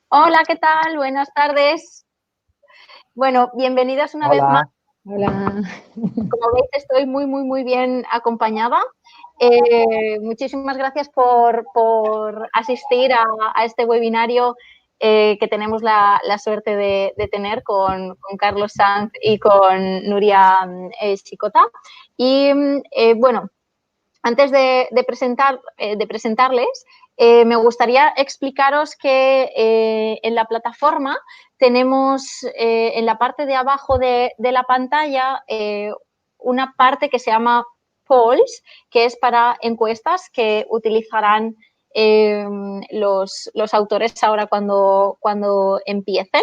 Hola, ¿qué tal? Buenas tardes. Bueno, bienvenidas una vez más. Hola, Hola. Como veis, estoy muy bien acompañada. Muchísimas gracias por asistir a este webinario que tenemos la suerte de tener con Carlos Sanz y con Nuria Xicota. Y bueno, antes de presentarles, me gustaría explicaros que en la plataforma tenemos en la parte de abajo de la pantalla una parte que se llama polls, que es para encuestas que utilizarán los autores ahora cuando empiecen.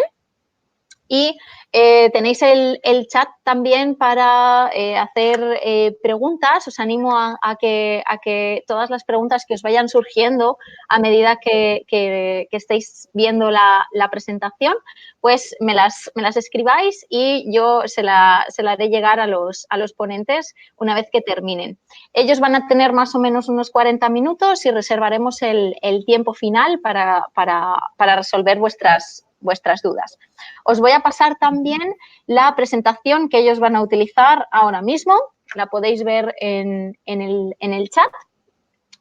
Y tenéis el chat también para hacer preguntas. Os animo a que todas las preguntas que os vayan surgiendo a medida que estéis viendo la presentación, pues me las escribáis y yo se la haré llegar a los ponentes una vez que terminen. Ellos van a tener más o menos unos 40 minutos y reservaremos el tiempo final para resolver vuestras dudas. Os voy a pasar también la presentación que ellos van a utilizar ahora mismo. La podéis ver en el chat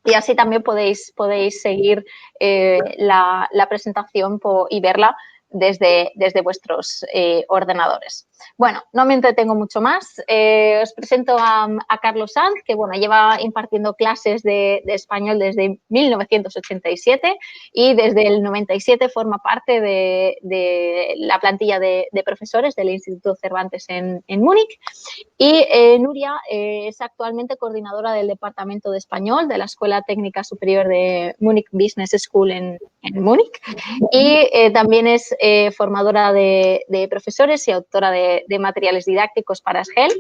y así también podéis seguir la presentación y verla desde vuestros ordenadores. Bueno, no me entretengo mucho más. Os presento a Carlos Sanz, que bueno, lleva impartiendo clases de español desde 1987 y desde el 97 forma parte de la plantilla de profesores del Instituto Cervantes en Múnich. Y Nuria es actualmente coordinadora del Departamento de Español de la Escuela Técnica Superior de Munich Business School en Múnich. Y también es formadora de profesores y autora de materiales didácticos para SGEL,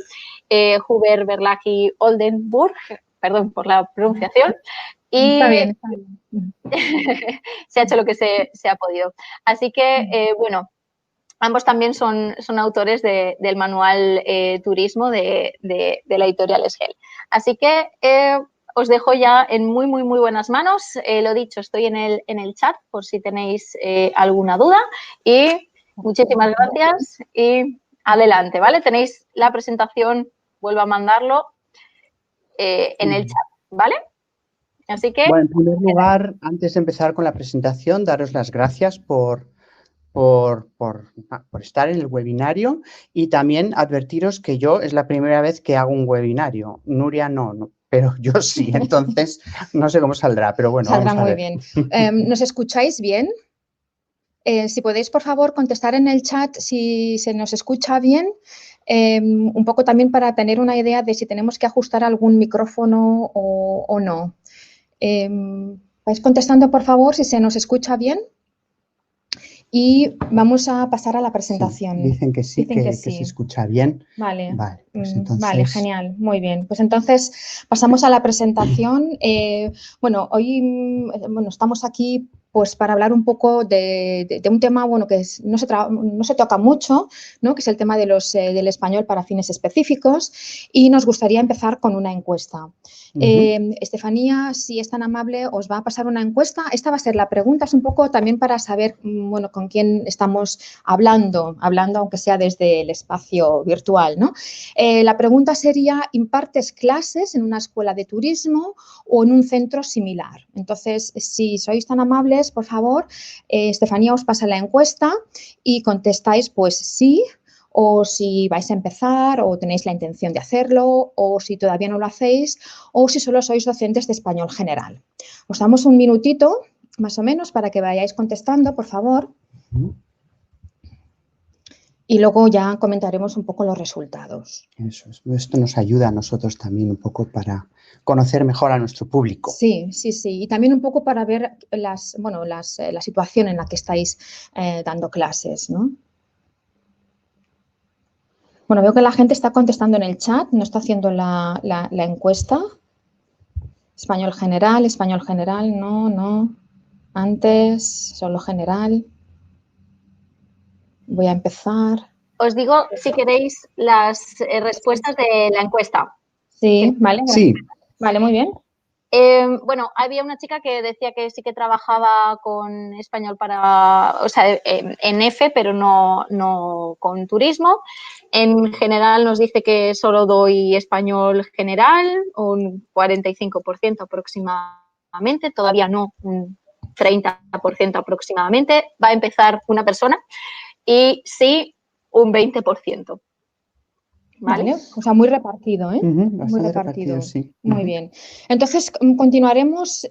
Huber Verlag y Oldenburg, perdón por la pronunciación. Y Está bien, está bien. se ha hecho lo que se ha podido. Así que, bueno, ambos también son autores del manual Turismo de la editorial SGEL. Así que os dejo ya en muy buenas manos. Lo dicho, estoy en el chat por si tenéis alguna duda y muchísimas gracias y adelante, ¿vale? Tenéis la presentación, vuelvo a mandarlo en el chat, ¿vale? Así que... Bueno, en primer lugar, antes de empezar con la presentación, daros las gracias por estar en el webinario y también advertiros que yo es la primera vez que hago un webinario. Nuria no, pero yo sí, entonces no sé cómo saldrá, pero bueno, Saldrá vamos a muy ver. bien. ¿Nos escucháis bien? Si podéis, por favor, contestar en el chat si se nos escucha bien, un poco también para tener una idea de si tenemos que ajustar algún micrófono o no. ¿Vais contestando, por favor, si se nos escucha bien? Y vamos a pasar a la presentación. Sí, dicen que sí, Dicen que que se sí. escucha bien. Vale, Pues entonces... vale, genial, muy bien. Pues entonces pasamos a la presentación. Bueno, hoy estamos aquí pues para hablar un poco de un tema bueno, que no se toca mucho, ¿no? Que es el tema de del español para fines específicos y nos gustaría empezar con una encuesta. Estefanía, si es tan amable, os va a pasar una encuesta. Esta va a ser la pregunta, es un poco también para saber bueno, con quién estamos hablando aunque sea desde el espacio virtual, ¿no? La pregunta sería, ¿impartes clases en una escuela de turismo o en un centro similar? Entonces, si sois tan amables, por favor, Estefanía os pasa la encuesta y contestáis pues sí, o si vais a empezar o tenéis la intención de hacerlo, o si todavía no lo hacéis, o si solo sois docentes de español general. Os damos un minutito, más o menos, para que vayáis contestando, por favor. Y luego ya comentaremos un poco los resultados. Eso es. Esto nos ayuda a nosotros también un poco para conocer mejor a nuestro público. Sí. Y también un poco para ver la situación en la que estáis dando clases, ¿no? Bueno, veo que la gente está contestando en el chat, no está haciendo la encuesta. Español general, no. Antes, solo general. Voy a empezar. Os digo, si queréis, las respuestas de la encuesta. Sí, vale. Sí. Vale, muy bien. Bueno, había una chica que decía que sí que trabajaba con español o sea, en F, pero no con turismo. En general nos dice que solo doy español general, un 45% aproximadamente, todavía no, un 30% aproximadamente. Va a empezar una persona y sí, un 20%. ¿Vale? O sea, muy repartido, ¿eh? Muy repartido, sí. Muy bien. Entonces, continuaremos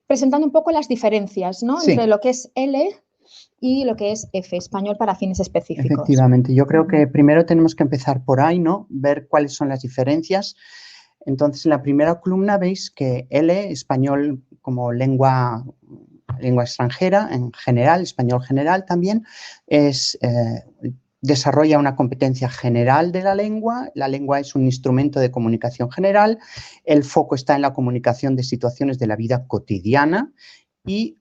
presentando un poco las diferencias, ¿no? Sí. Entre lo que es L y lo que es F, español para fines específicos. Efectivamente, yo creo que primero tenemos que empezar por ahí, ¿no? Ver cuáles son las diferencias. Entonces, en la primera columna veis que L, español como lengua extranjera en general, español general también, desarrolla una competencia general de la lengua es un instrumento de comunicación general, el foco está en la comunicación de situaciones de la vida cotidiana y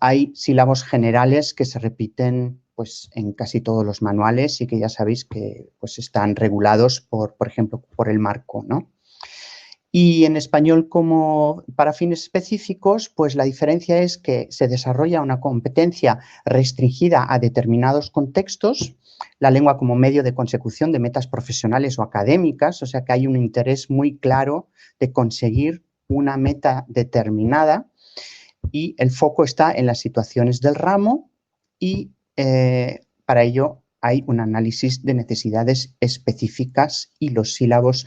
hay sílabos generales que se repiten pues, en casi todos los manuales y que ya sabéis que pues, están regulados por ejemplo, por el marco, ¿no? Y en español como para fines específicos, pues la diferencia es que se desarrolla una competencia restringida a determinados contextos, la lengua como medio de consecución de metas profesionales o académicas, o sea que hay un interés muy claro de conseguir una meta determinada y el foco está en las situaciones del ramo y para ello hay un análisis de necesidades específicas y los sílabos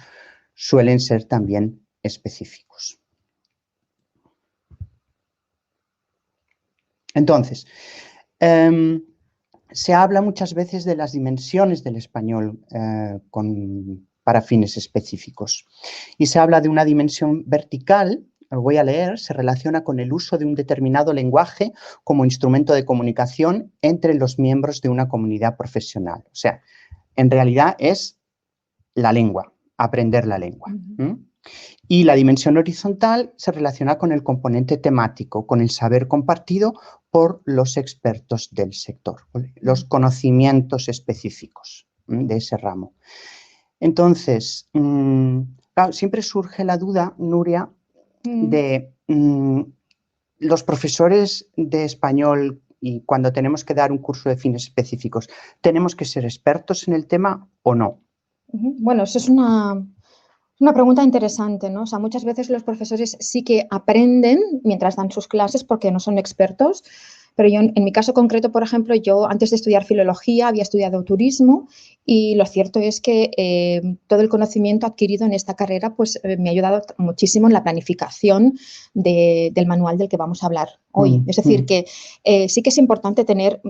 suelen ser también específicos. Entonces, se habla muchas veces de las dimensiones del español para fines específicos y se habla de una dimensión vertical, lo voy a leer, se relaciona con el uso de un determinado lenguaje como instrumento de comunicación entre los miembros de una comunidad profesional. O sea, en realidad es la lengua, aprender la lengua. Y la dimensión horizontal se relaciona con el componente temático, con el saber compartido por los expertos del sector, los conocimientos específicos de ese ramo. Entonces, claro, siempre surge la duda, Nuria, de los profesores de español y cuando tenemos que dar un curso de fines específicos, ¿tenemos que ser expertos en el tema o no? Bueno, eso es una pregunta interesante, ¿no? O sea, muchas veces los profesores sí que aprenden mientras dan sus clases porque no son expertos, pero yo, en mi caso concreto, por ejemplo, yo antes de estudiar filología había estudiado turismo y lo cierto es que todo el conocimiento adquirido en esta carrera pues, me ha ayudado muchísimo en la planificación del manual del que vamos a hablar hoy. Es decir, que sí que es importante tener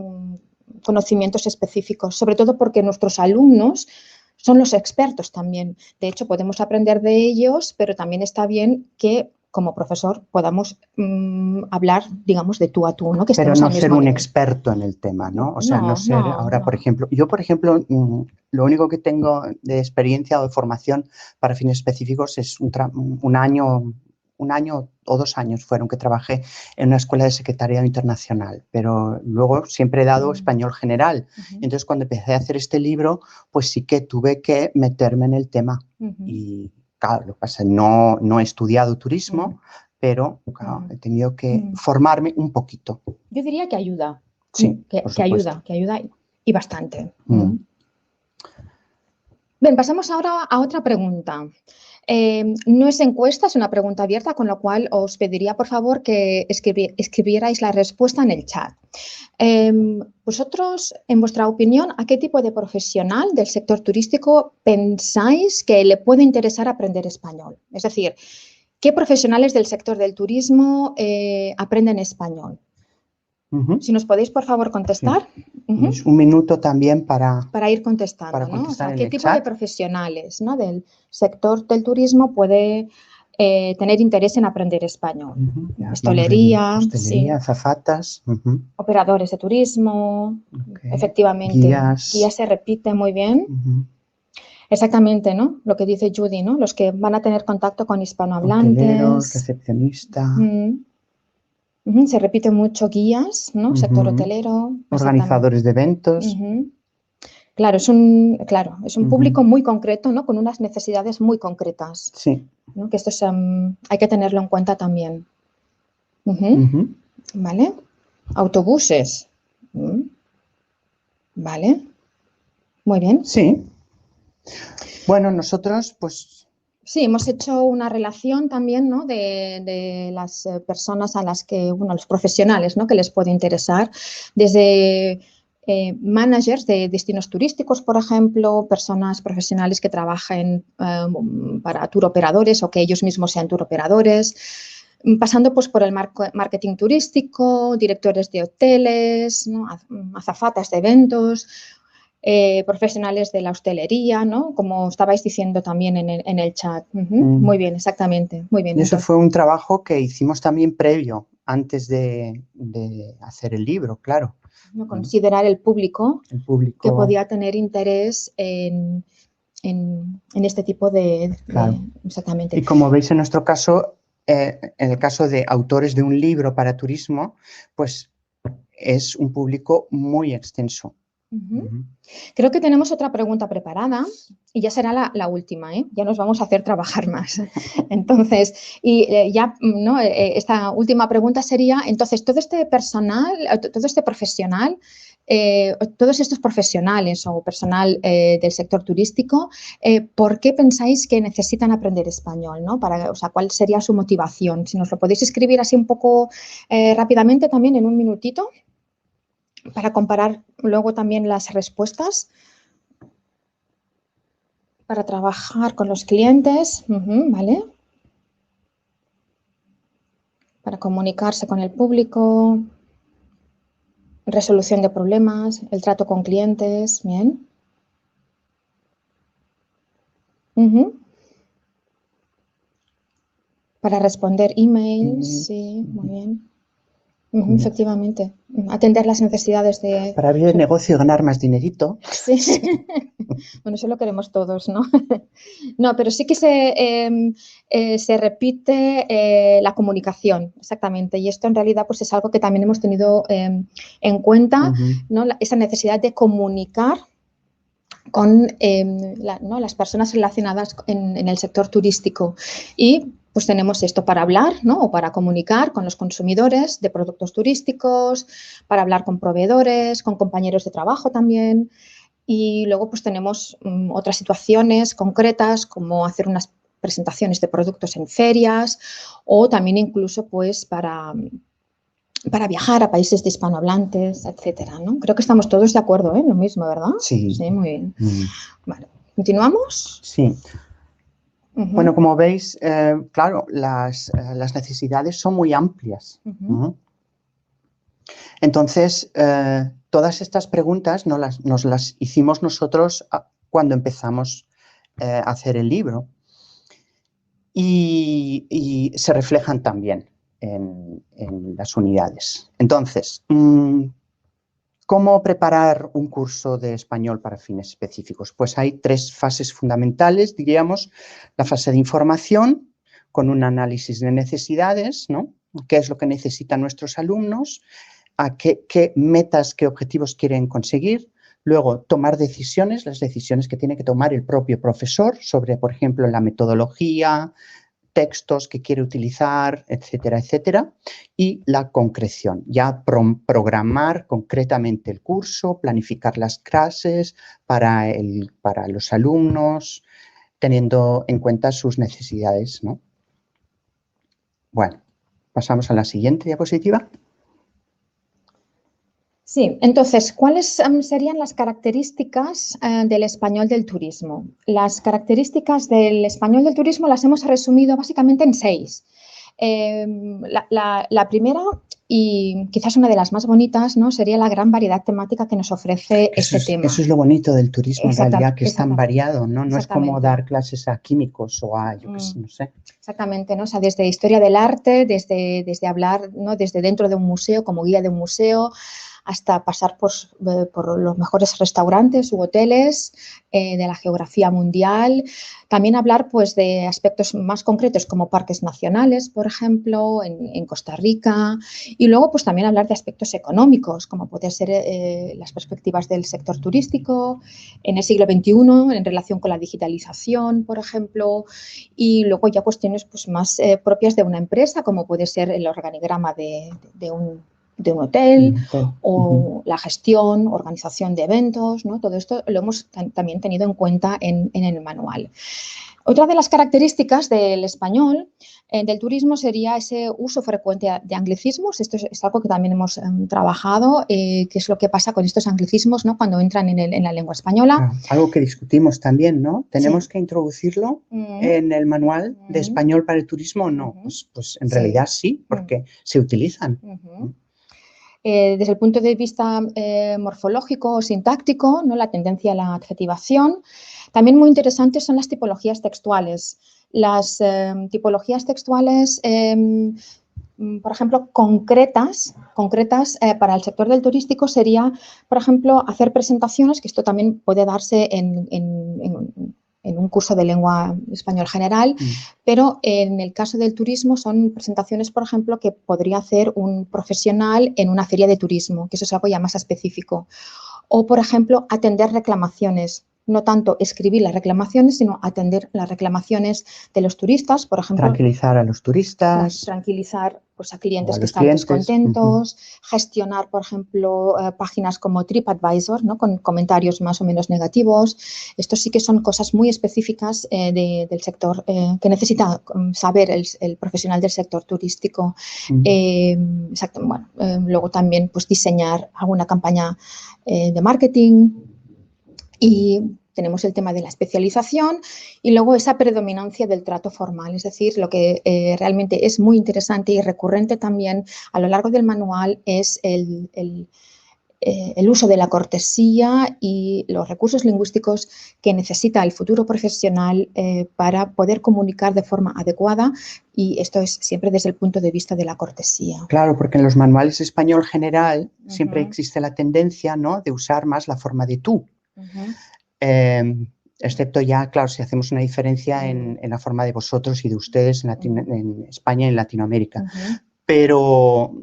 conocimientos específicos, sobre todo porque nuestros alumnos son los expertos también. De hecho, podemos aprender de ellos, pero también está bien que como profesor podamos hablar, digamos, de tú a tú, ¿no? Que pero no ser un experto en el tema, ¿no? O sea, no ser ahora, por ejemplo, yo, por ejemplo, lo único que tengo de experiencia o de formación para fines específicos es un año o 2 años fueron que trabajé en una escuela de secretariado internacional, pero luego siempre he dado español general. Entonces, cuando empecé a hacer este libro, pues sí que tuve que meterme en el tema. Y claro, lo que pasa es que no he estudiado turismo, pero claro, he tenido que formarme un poquito. Yo diría que ayuda. Sí, que ayuda y bastante. Bien, pasamos ahora a otra pregunta. No es encuesta, es una pregunta abierta, con lo cual os pediría, por favor, que escribierais la respuesta en el chat. Vosotros, en vuestra opinión, ¿a qué tipo de profesional del sector turístico pensáis que le puede interesar aprender español? Es decir, ¿qué profesionales del sector del turismo aprenden español? Si nos podéis, por favor, contestar. Sí. Un minuto también para ir contestando, ¿no? O sea, ¿qué tipo chat? de profesionales, ¿no? del sector del turismo puede tener interés en aprender español? Hostelería, azafatas. Operadores de turismo, efectivamente. Guías se repite muy bien. Exactamente, ¿no? Lo que dice Judy, ¿no? Los que van a tener contacto con hispanohablantes. Hoteleros, recepcionista. Se repite mucho guías, ¿no? Sector hotelero. Organizadores de eventos. Claro, es un público muy concreto, ¿no? Con unas necesidades muy concretas. Sí. ¿no? Que esto es, hay que tenerlo en cuenta también. ¿Vale? Autobuses. ¿Vale? Muy bien. Sí. Bueno, nosotros, pues... Sí, hemos hecho una relación también, ¿no? de las personas a las que, bueno, los profesionales, ¿no? Que les puede interesar, desde managers de destinos turísticos, por ejemplo, personas profesionales que trabajen para tour operadores o que ellos mismos sean tour operadores, pasando pues por el marketing turístico, directores de hoteles, ¿no? Azafatas de eventos, profesionales de la hostelería, ¿no? Como estabais diciendo también en el chat. Muy bien, exactamente. Muy bien. Y eso fue un trabajo que hicimos también previo, antes de hacer el libro, claro. ¿No? Considerar el público que podía tener interés en este tipo de... Claro. Exactamente. Y como veis en nuestro caso, en el caso de autores de un libro para turismo, pues es un público muy extenso. Creo que tenemos otra pregunta preparada y ya será la última, ¿eh? Ya nos vamos a hacer trabajar más. Entonces, y ya, ¿no? Esta última pregunta sería, entonces, todo este personal, todo este profesional, todos estos profesionales o personal del sector turístico, ¿por qué pensáis que necesitan aprender español, ¿no? O sea, ¿cuál sería su motivación? Si nos lo podéis escribir así un poco rápidamente también en un minutito, para comparar luego también las respuestas, para trabajar con los clientes, ¿vale? Para comunicarse con el público, resolución de problemas, el trato con clientes, bien. Para responder emails, sí, muy bien. Efectivamente, atender las necesidades de... Para abrir el negocio y ganar más dinerito. Sí, bueno, eso lo queremos todos, ¿no? No, pero sí que se repite la comunicación, exactamente, y esto en realidad pues es algo que también hemos tenido en cuenta, ¿no? Esa necesidad de comunicar con ¿no? las personas relacionadas en el sector turístico y pues tenemos esto para hablar, ¿no? O para comunicar con los consumidores de productos turísticos, para hablar con proveedores, con compañeros de trabajo también. Y luego pues tenemos otras situaciones concretas como hacer unas presentaciones de productos en ferias o también incluso pues para viajar a países de hispanohablantes, etcétera, ¿no? Creo que estamos todos de acuerdo en lo mismo, ¿verdad? Sí. Sí, muy bien. Vale. ¿Continuamos? Sí. Bueno, como veis, claro, las necesidades son muy amplias. Entonces, todas estas preguntas nos las hicimos nosotros cuando empezamos a hacer el libro y se reflejan también en las unidades. Entonces, ¿cómo preparar un curso de español para fines específicos? Pues hay 3 fases fundamentales, diríamos. La fase de información, con un análisis de necesidades, ¿no? ¿Qué es lo que necesitan nuestros alumnos? ¿A qué metas, qué objetivos quieren conseguir? Luego, tomar decisiones, las decisiones que tiene que tomar el propio profesor sobre, por ejemplo, la metodología, textos que quiere utilizar, etcétera, etcétera. Y la concreción, ya programar concretamente el curso, planificar las clases para los alumnos, teniendo en cuenta sus necesidades, ¿no? Bueno, pasamos a la siguiente diapositiva. Sí, entonces, ¿cuáles serían las características del español del turismo? Las características del español del turismo las hemos resumido básicamente en 6. La primera, y quizás una de las más bonitas, ¿no? Sería la gran variedad temática que nos ofrece este tema. Eso es lo bonito del turismo, en realidad, que es tan variado, ¿no? No es como dar clases a químicos o a, yo qué sé, no sé. Exactamente, ¿no? O sea, desde historia del arte, desde hablar, ¿no? Desde dentro de un museo, como guía de un museo, hasta pasar por los mejores restaurantes u hoteles de la geografía mundial. También hablar pues, de aspectos más concretos como parques nacionales, por ejemplo, en Costa Rica. Y luego pues, también hablar de aspectos económicos, como pueden ser las perspectivas del sector turístico en el siglo XXI, en relación con la digitalización, por ejemplo. Y luego ya cuestiones pues, más propias de una empresa, como puede ser el organigrama de un hotel o la gestión, organización de eventos, ¿no? Todo esto lo hemos también tenido en cuenta en el manual. Otra de las características del español, del turismo, sería ese uso frecuente de anglicismos. Esto es algo que también hemos trabajado, qué es lo que pasa con estos anglicismos, ¿no? Cuando entran en la lengua española. Algo que discutimos también, ¿no? ¿Tenemos que introducirlo en el manual de español para el turismo o no? Pues en realidad sí, porque se utilizan. Desde el punto de vista morfológico o sintáctico, ¿no? La tendencia a la adjetivación. También muy interesantes son las tipologías textuales. Las tipologías textuales, por ejemplo, concretas para el sector del turístico sería, por ejemplo, hacer presentaciones, que esto también puede darse en un curso de lengua español general, pero en el caso del turismo son presentaciones, por ejemplo, que podría hacer un profesional en una feria de turismo, que eso es algo ya más específico. O, por ejemplo, atender reclamaciones. No tanto escribir las reclamaciones, sino atender las reclamaciones de los turistas, por ejemplo. Tranquilizar a los turistas. Tranquilizar pues, a clientes que están descontentos. Gestionar, por ejemplo, páginas como TripAdvisor, ¿no? Con comentarios más o menos negativos. Esto sí que son cosas muy específicas del sector que necesita saber el profesional del sector turístico. Exacto, bueno, luego también pues, diseñar alguna campaña de marketing. Y tenemos el tema de la especialización y luego esa predominancia del trato formal, es decir, lo que realmente es muy interesante y recurrente también a lo largo del manual es el uso de la cortesía y los recursos lingüísticos que necesita el futuro profesional para poder comunicar de forma adecuada, y esto es siempre desde el punto de vista de la cortesía. Claro, porque en los manuales español general siempre existe la tendencia, ¿no?, de usar más la forma de tú. Excepto ya, claro, si hacemos una diferencia en la forma de vosotros y de ustedes en España y en Latinoamérica. Pero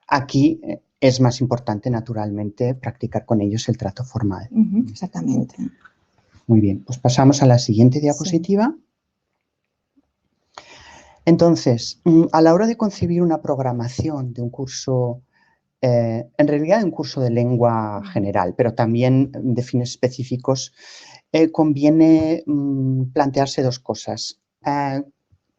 aquí es más importante, naturalmente, practicar con ellos el trato formal. Exactamente. Muy bien, pues pasamos a la siguiente diapositiva. Entonces, a la hora de concebir una programación de un curso, en realidad de un curso de lengua general, pero también de fines específicos, conviene plantearse dos cosas.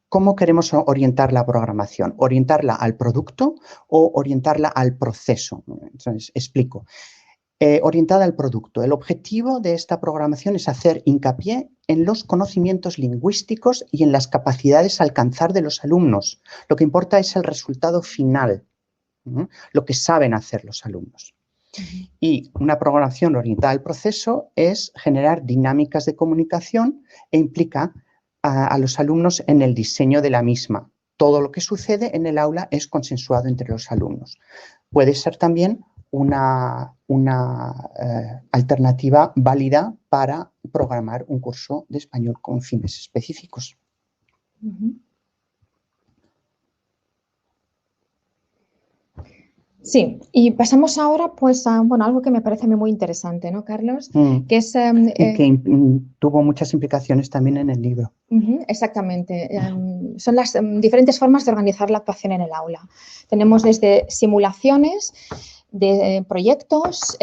¿Cómo queremos orientar la programación? ¿Orientarla al producto o orientarla al proceso? Entonces, explico. Orientada al producto. El objetivo de esta programación es hacer hincapié en los conocimientos lingüísticos y en las capacidades a alcanzar de los alumnos. Lo que importa es el resultado final, lo que saben hacer los alumnos. Y una programación orientada al proceso es generar dinámicas de comunicación e implica a los alumnos en el diseño de la misma. Todo lo que sucede en el aula es consensuado entre los alumnos. Puede ser también una alternativa válida para programar un curso de español con fines específicos. Sí, y pasamos ahora pues a algo que me parece muy interesante, ¿no, Carlos? Que es, y que tuvo muchas implicaciones también en el libro. Exactamente. Son las diferentes formas de organizar la actuación en el aula. Tenemos desde simulaciones, de proyectos,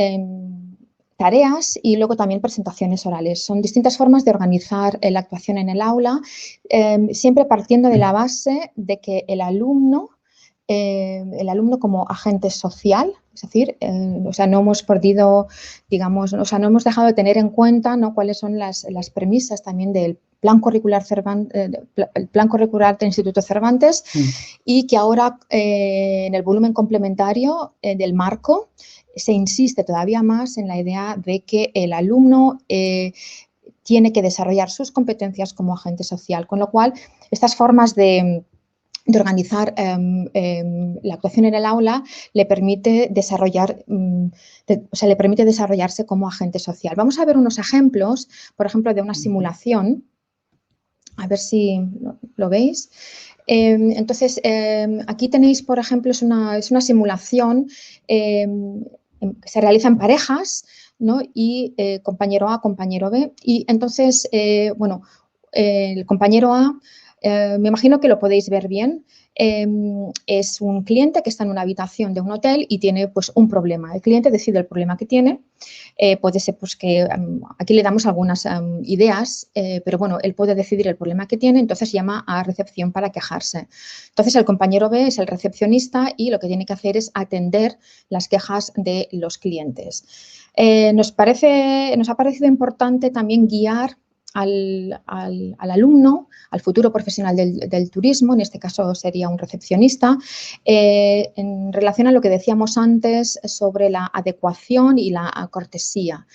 tareas y luego también presentaciones orales. Son distintas formas de organizar la actuación en el aula, siempre partiendo de la base de que el alumno como agente social, es decir, no hemos perdido, digamos, no hemos dejado de tener en cuenta, ¿no?, cuáles son las premisas también del plan curricular el plan curricular del Instituto Cervantes, y que ahora en el volumen complementario del marco se insiste todavía más en la idea de que el alumno tiene que desarrollar sus competencias como agente social, con lo cual estas formas de de organizar la actuación en el aula le permite desarrollarse como agente social. Vamos a ver unos ejemplos, por ejemplo, de una simulación. A ver si lo veis. Entonces, aquí tenéis, por ejemplo, es una simulación que se realiza en parejas, ¿no? Y compañero A, compañero B. Y entonces, bueno, el compañero A, me imagino que lo podéis ver bien. Es un cliente que está en una habitación de un hotel y tiene pues un problema. El cliente decide el problema que tiene. Puede ser pues que aquí le damos algunas ideas, pero bueno, él puede decidir el problema que tiene, entonces llama a recepción para quejarse. Entonces el compañero B es el recepcionista y lo que tiene que hacer es atender las quejas de los clientes. Nos ha parecido importante también guiar al alumno, al futuro profesional del turismo, en este caso sería un recepcionista, en relación a lo que decíamos antes sobre la adecuación y la cortesía.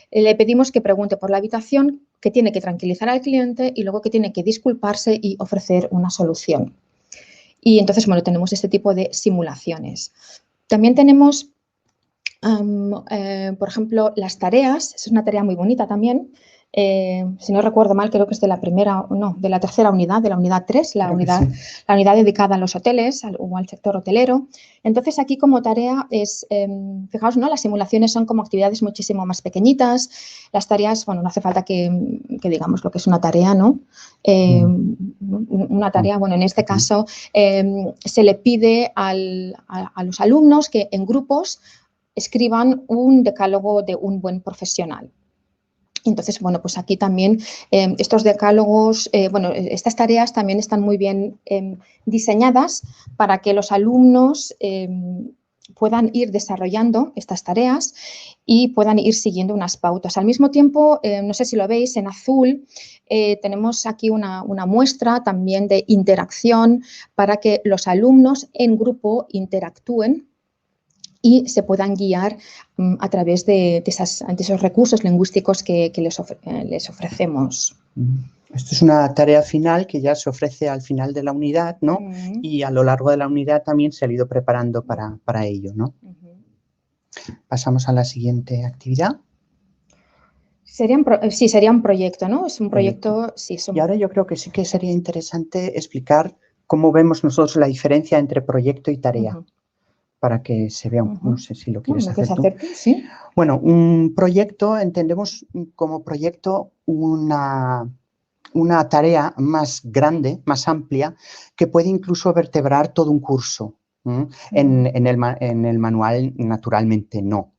Le pedimos que pregunte por la habitación, que tiene que tranquilizar al cliente y luego que tiene que disculparse y ofrecer una solución. Y entonces, bueno, tenemos este tipo de simulaciones. También tenemos, por ejemplo, las tareas. Es una tarea muy bonita también. Si no recuerdo mal, creo que es de la tercera unidad, de la unidad 3, la unidad dedicada a los hoteles o al sector hotelero. Entonces, aquí como tarea es, fijaos, ¿no? Las simulaciones son como actividades muchísimo más pequeñitas. Las tareas, bueno, no hace falta que digamos lo que es una tarea, ¿no? Una tarea, bueno, en este caso se le pide a los alumnos que en grupos escriban un decálogo de un buen profesional. Entonces, bueno, pues aquí también estos decálogos, estas tareas también están muy bien diseñadas para que los alumnos puedan ir desarrollando estas tareas y puedan ir siguiendo unas pautas. Al mismo tiempo, no sé si lo veis, en azul tenemos aquí una muestra también de interacción para que los alumnos en grupo interactúen y se puedan guiar a través de esos recursos lingüísticos que les ofrecemos. Esto es una tarea final que ya se ofrece al final de la unidad, ¿no? Y a lo largo de la unidad también se ha ido preparando para ello, ¿no? Pasamos a la siguiente actividad. Sería un proyecto, ¿no? Es un proyecto, sí. Y ahora yo creo que sí que sería interesante explicar cómo vemos nosotros la diferencia entre proyecto y tarea. Para que se vea, no sé si lo quieres hacer tú. ¿Sí? Bueno, un proyecto, entendemos como proyecto una tarea más grande, más amplia, que puede incluso vertebrar todo un curso. En el manual, naturalmente, no.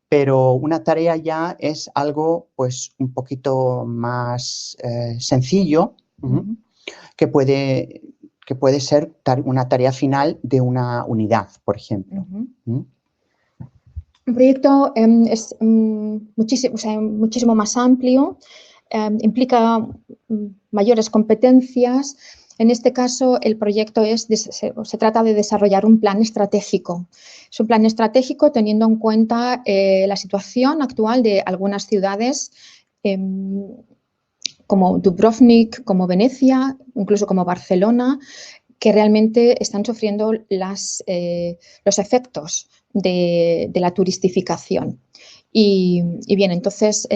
Pero una tarea ya es algo, pues, un poquito más sencillo, que puede ser una tarea final de una unidad, por ejemplo. Un proyecto es muchísimo más amplio, implica mayores competencias. En este caso, el proyecto se trata de desarrollar un plan estratégico. Es un plan estratégico teniendo en cuenta la situación actual de algunas ciudades como Dubrovnik, como Venecia, incluso como Barcelona, que realmente están sufriendo los efectos de la turistificación. Y bien, entonces...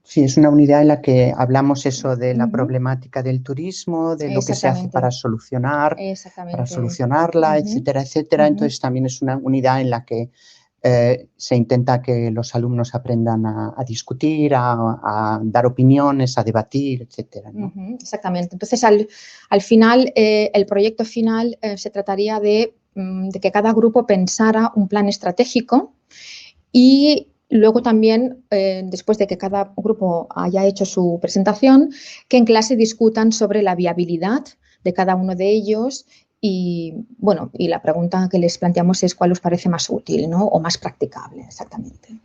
Sí, es una unidad en la que hablamos eso de la problemática del turismo, de lo que se hace para solucionarla, etcétera, etcétera. Entonces también es una unidad en la que se intenta que los alumnos aprendan a discutir, a dar opiniones, a debatir, etcétera, ¿no? Exactamente. Entonces, al final, el proyecto final se trataría de que cada grupo pensara un plan estratégico y luego también, después de que cada grupo haya hecho su presentación, que en clase discutan sobre la viabilidad de cada uno de ellos. Y bueno, y la pregunta que les planteamos es cuál os parece más útil, ¿no? O más practicable, exactamente.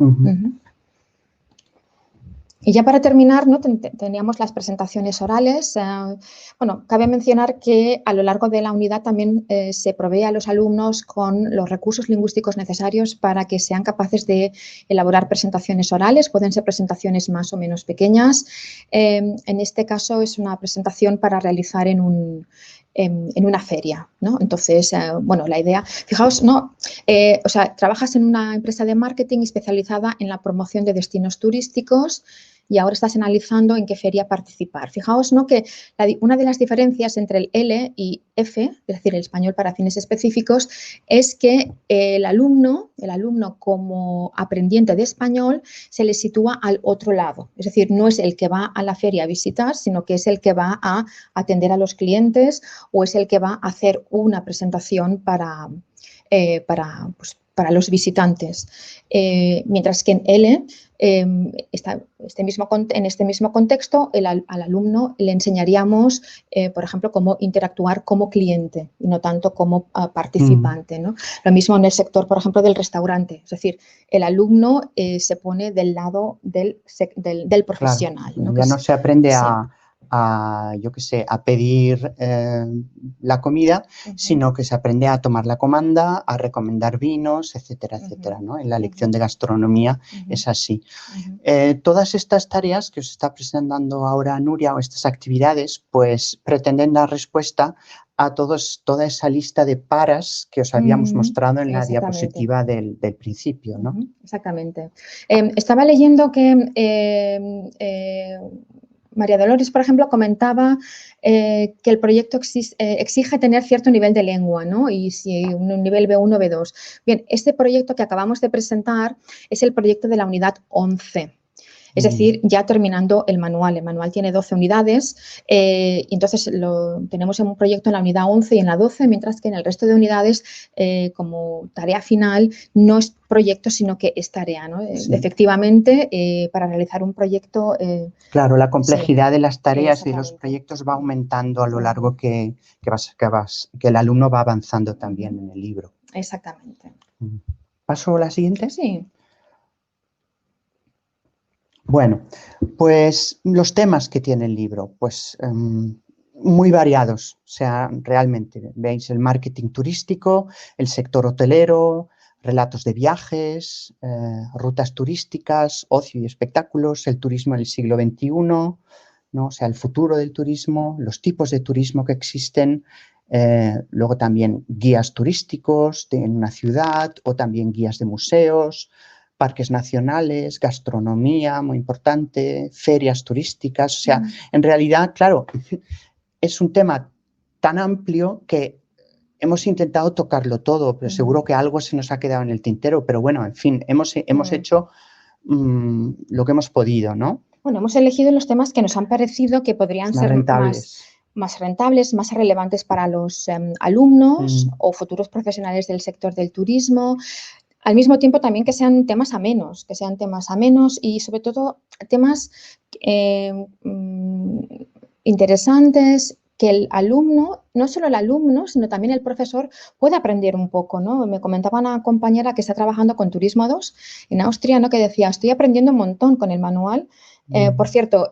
Y ya para terminar, ¿no? Teníamos las presentaciones orales. Bueno, cabe mencionar que a lo largo de la unidad también se provee a los alumnos con los recursos lingüísticos necesarios para que sean capaces de elaborar presentaciones orales. Pueden ser presentaciones más o menos pequeñas. En este caso es una presentación para realizar en en una feria, ¿no? Entonces, bueno, la idea, fijaos, ¿no? O sea, trabajas en una empresa de marketing especializada en la promoción de destinos turísticos y ahora estás analizando en qué feria participar. Fijaos, ¿no? Que una de las diferencias entre el L y F, es decir, el español para fines específicos, es que el alumno como aprendiente de español se le sitúa al otro lado. Es decir, no es el que va a la feria a visitar, sino que es el que va a atender a los clientes o es el que va a hacer una presentación para los visitantes. Mientras que en L, en este mismo contexto, al alumno le enseñaríamos, por ejemplo, cómo interactuar como cliente y no tanto como participante, ¿no? Lo mismo en el sector, por ejemplo, del restaurante. Es decir, el alumno se pone del lado del profesional. Claro, ¿no? Ya no se aprende sí. yo qué sé, a pedir la comida, sino que se aprende a tomar la comanda, a recomendar vinos, etcétera, etcétera, ¿no? En la lección de gastronomía es así. Todas estas tareas que os está presentando ahora Nuria, o estas actividades, pues pretenden dar respuesta a toda esa lista de paras que os habíamos mostrado en la diapositiva del principio, ¿no? Exactamente. Estaba leyendo que María Dolores, por ejemplo, comentaba que el proyecto exige tener cierto nivel de lengua, ¿no? Y si un nivel B1, B2. Bien, este proyecto que acabamos de presentar es el proyecto de la unidad 11. Es decir, ya terminando el manual. El manual tiene 12 unidades y entonces tenemos en un proyecto en la unidad 11 y en la 12, mientras que en el resto de unidades, como tarea final, no es proyecto, sino que es tarea, ¿no? Sí. Efectivamente, para realizar un proyecto... claro, la complejidad de las tareas y de los proyectos va aumentando a lo largo que el alumno va avanzando también en el libro. Exactamente. ¿Paso a la siguiente? Sí. Bueno, pues los temas que tiene el libro, pues muy variados, o sea, realmente, veis el marketing turístico, el sector hotelero, relatos de viajes, rutas turísticas, ocio y espectáculos, el turismo en el siglo XXI, ¿no? O sea, el futuro del turismo, los tipos de turismo que existen, luego también guías turísticos en una ciudad o también guías de museos, parques nacionales, gastronomía, muy importante, ferias turísticas. O sea, en realidad, claro, es un tema tan amplio que hemos intentado tocarlo todo, pero seguro que algo se nos ha quedado en el tintero. Pero bueno, en fin, hemos hecho lo que hemos podido, ¿no? Bueno, hemos elegido los temas que nos han parecido que podrían ser más rentables, más relevantes para los alumnos o futuros profesionales del sector del turismo. Al mismo tiempo también que sean temas amenos y sobre todo temas interesantes, que el alumno, no solo el alumno, sino también el profesor puede aprender un poco, ¿no? Me comentaba una compañera que está trabajando con Turismo 2 en Austria, ¿no? Que decía, estoy aprendiendo un montón con el manual. Por cierto,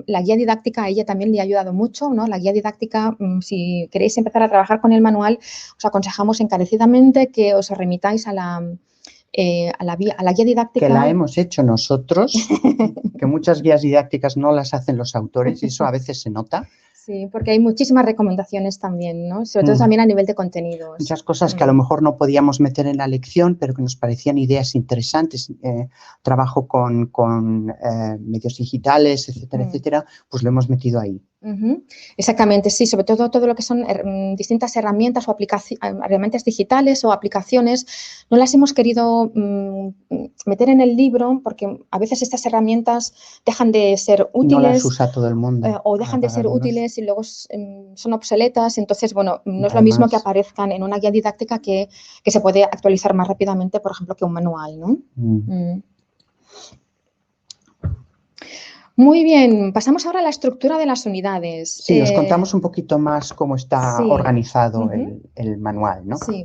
la guía didáctica a ella también le ha ayudado mucho, ¿no? La guía didáctica, si queréis empezar a trabajar con el manual, os aconsejamos encarecidamente que os remitáis a la guía didáctica. Que la hemos hecho nosotros, que muchas guías didácticas no las hacen los autores y eso a veces se nota. Sí, porque hay muchísimas recomendaciones también, ¿no? Sobre todo también a nivel de contenidos. Muchas cosas que a lo mejor no podíamos meter en la lección, pero que nos parecían ideas interesantes. Trabajo con medios digitales, etcétera, etcétera, pues lo hemos metido ahí. Exactamente, sí, sobre todo lo que son distintas herramientas o herramientas digitales o aplicaciones, no las hemos querido meter en el libro porque a veces estas herramientas dejan de ser útiles. No las usa todo el mundo. O dejan de ser útiles y luego son obsoletas, entonces, bueno, no es lo mismo que aparezcan en una guía didáctica que se puede actualizar más rápidamente, por ejemplo, que un manual, ¿no? Muy bien, pasamos ahora a la estructura de las unidades. Sí, os contamos un poquito más cómo está organizado el manual, ¿no? Sí.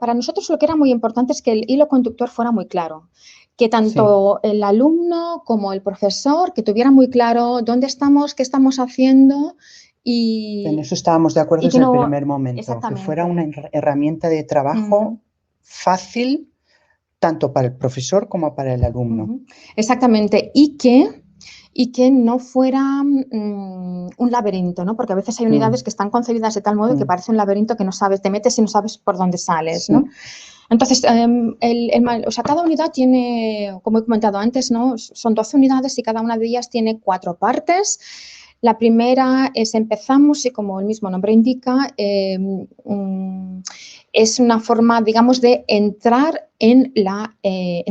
Para nosotros lo que era muy importante es que el hilo conductor fuera muy claro, que tanto el alumno como el profesor, que tuviera muy claro dónde estamos, qué estamos haciendo y... En eso estábamos de acuerdo desde el primer momento, que fuera una herramienta de trabajo fácil, tanto para el profesor como para el alumno. Exactamente, y que y que no fuera un laberinto, ¿no? Porque a veces hay unidades que están concebidas de tal modo que parece un laberinto que no sabes, te metes y no sabes por dónde sales, ¿no? Entonces, o sea, cada unidad tiene, como he comentado antes, ¿no? Son 12 unidades y cada una de ellas tiene 4 partes. La primera es empezamos y, como el mismo nombre indica, es una forma, digamos, de entrar en la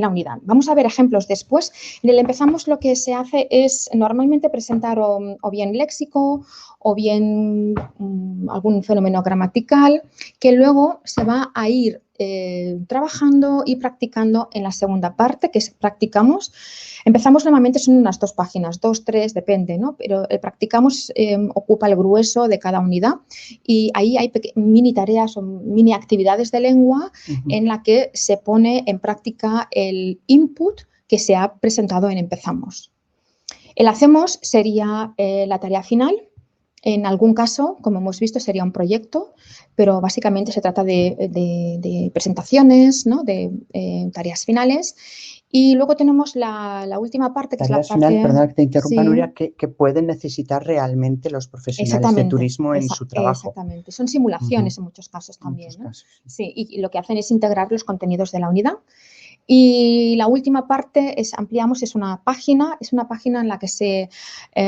unidad. Vamos a ver ejemplos después. En el empezamos lo que se hace es normalmente presentar o bien léxico o bien algún fenómeno gramatical que luego se va a ir trabajando y practicando en la segunda parte, que es practicamos. Empezamos normalmente son unas 2 páginas, 2, 3, depende, ¿no? Pero practicamos ocupa el grueso de cada unidad y ahí hay mini tareas o mini actividades de lengua en la que se pone en práctica el input que se ha presentado en Empezamos. El hacemos sería la tarea final. En algún caso, como hemos visto, sería un proyecto, pero básicamente se trata de presentaciones, ¿no? De tareas finales. Y luego tenemos la última parte, que tareas es la parte... final, perdona que te interrumpa, Nuria, que pueden necesitar realmente los profesionales de turismo en su trabajo. Exactamente, son simulaciones en muchos casos también. ¿No? Sí, y lo que hacen es integrar los contenidos de la unidad. Y la última parte es ampliamos, es una página en la que se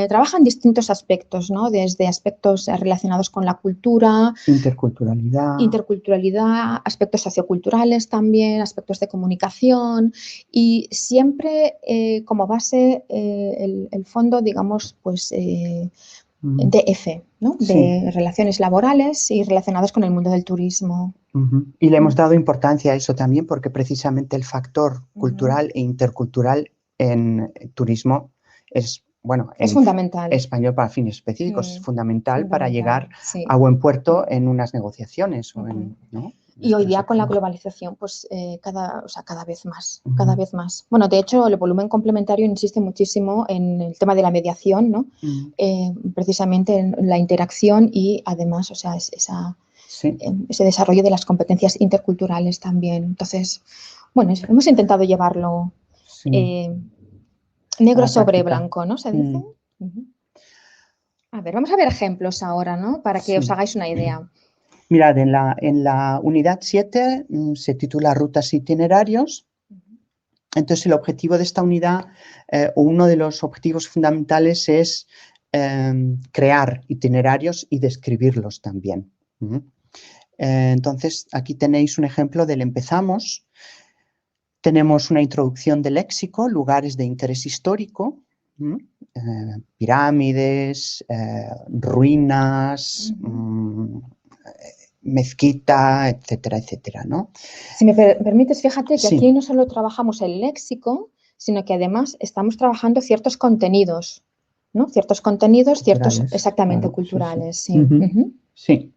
trabajan distintos aspectos, ¿no? Desde aspectos relacionados con la cultura, interculturalidad, aspectos socioculturales también, aspectos de comunicación y siempre como base el fondo, digamos, pues DF, ¿no? De relaciones laborales y relacionadas con el mundo del turismo. Y le hemos dado importancia a eso también porque precisamente el factor cultural e intercultural en turismo es, bueno, es fundamental. Español para fines específicos, es fundamental para llegar a buen puerto en unas negociaciones. ¿No? Y hoy día con la globalización, pues cada vez más, cada vez más. Bueno, de hecho, el volumen complementario insiste muchísimo en el tema de la mediación, ¿no? Precisamente en la interacción y además, o sea, ese desarrollo de las competencias interculturales también. Entonces, bueno, hemos intentado llevarlo negro sobre blanco, ¿no? ¿Se dice? A ver, vamos a ver ejemplos ahora, ¿no? Para que os hagáis una idea. Mirad, en la unidad 7 se titula Rutas e Itinerarios. Entonces, el objetivo de esta unidad, o uno de los objetivos fundamentales es crear itinerarios y describirlos también. Entonces, aquí tenéis un ejemplo del Empezamos. Tenemos una introducción de léxico, lugares de interés histórico, pirámides, ruinas, mezquita, etcétera, etcétera, ¿no? Si me permites, fíjate que aquí no solo trabajamos el léxico, sino que además estamos trabajando ciertos contenidos, ¿no? Ciertos contenidos, culturales, exactamente, claro, culturales, sí. Sí.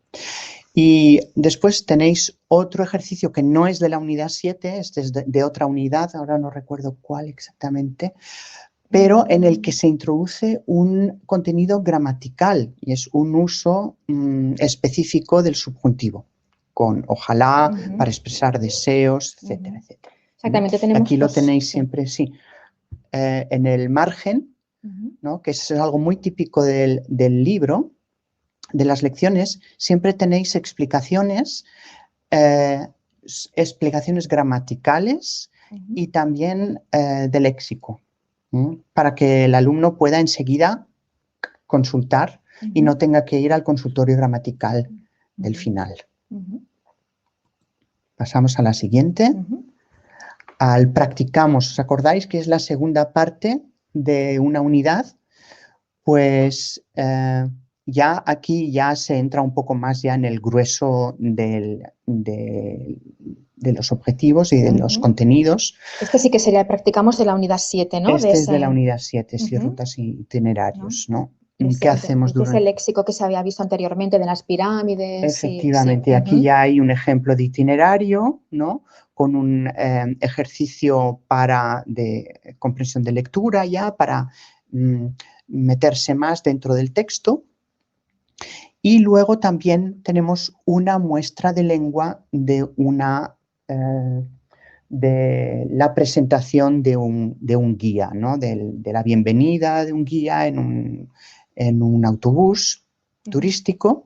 Y después tenéis otro ejercicio que no es de la unidad 7, este es de otra unidad, ahora no recuerdo cuál exactamente, pero en el que se introduce un contenido gramatical y es un uso específico del subjuntivo, con ojalá, para expresar deseos, etcétera, etcétera. Exactamente, tenemos aquí lo tenéis siempre, en el margen, ¿no? Que es algo muy típico del libro, de las lecciones, siempre tenéis explicaciones gramaticales y también de léxico, para que el alumno pueda enseguida consultar y no tenga que ir al consultorio gramatical del final. Pasamos a la siguiente. Al practicamos, ¿os acordáis que es la segunda parte de una unidad? Pues ya aquí ya se entra un poco más ya en el grueso de los objetivos y de los contenidos. Este sí que sería, practicamos de la unidad 7, ¿no? Este es de la unidad 7, sí, rutas y itinerarios, ¿no? ¿Qué hacemos durante? Es el léxico que se había visto anteriormente de las pirámides. Efectivamente, aquí ya hay un ejemplo de itinerario, ¿no? Con un ejercicio de comprensión de lectura ya, para meterse más dentro del texto. Y luego también tenemos una muestra de lengua de una de la presentación de un guía, ¿no? De la bienvenida de un guía en un autobús turístico.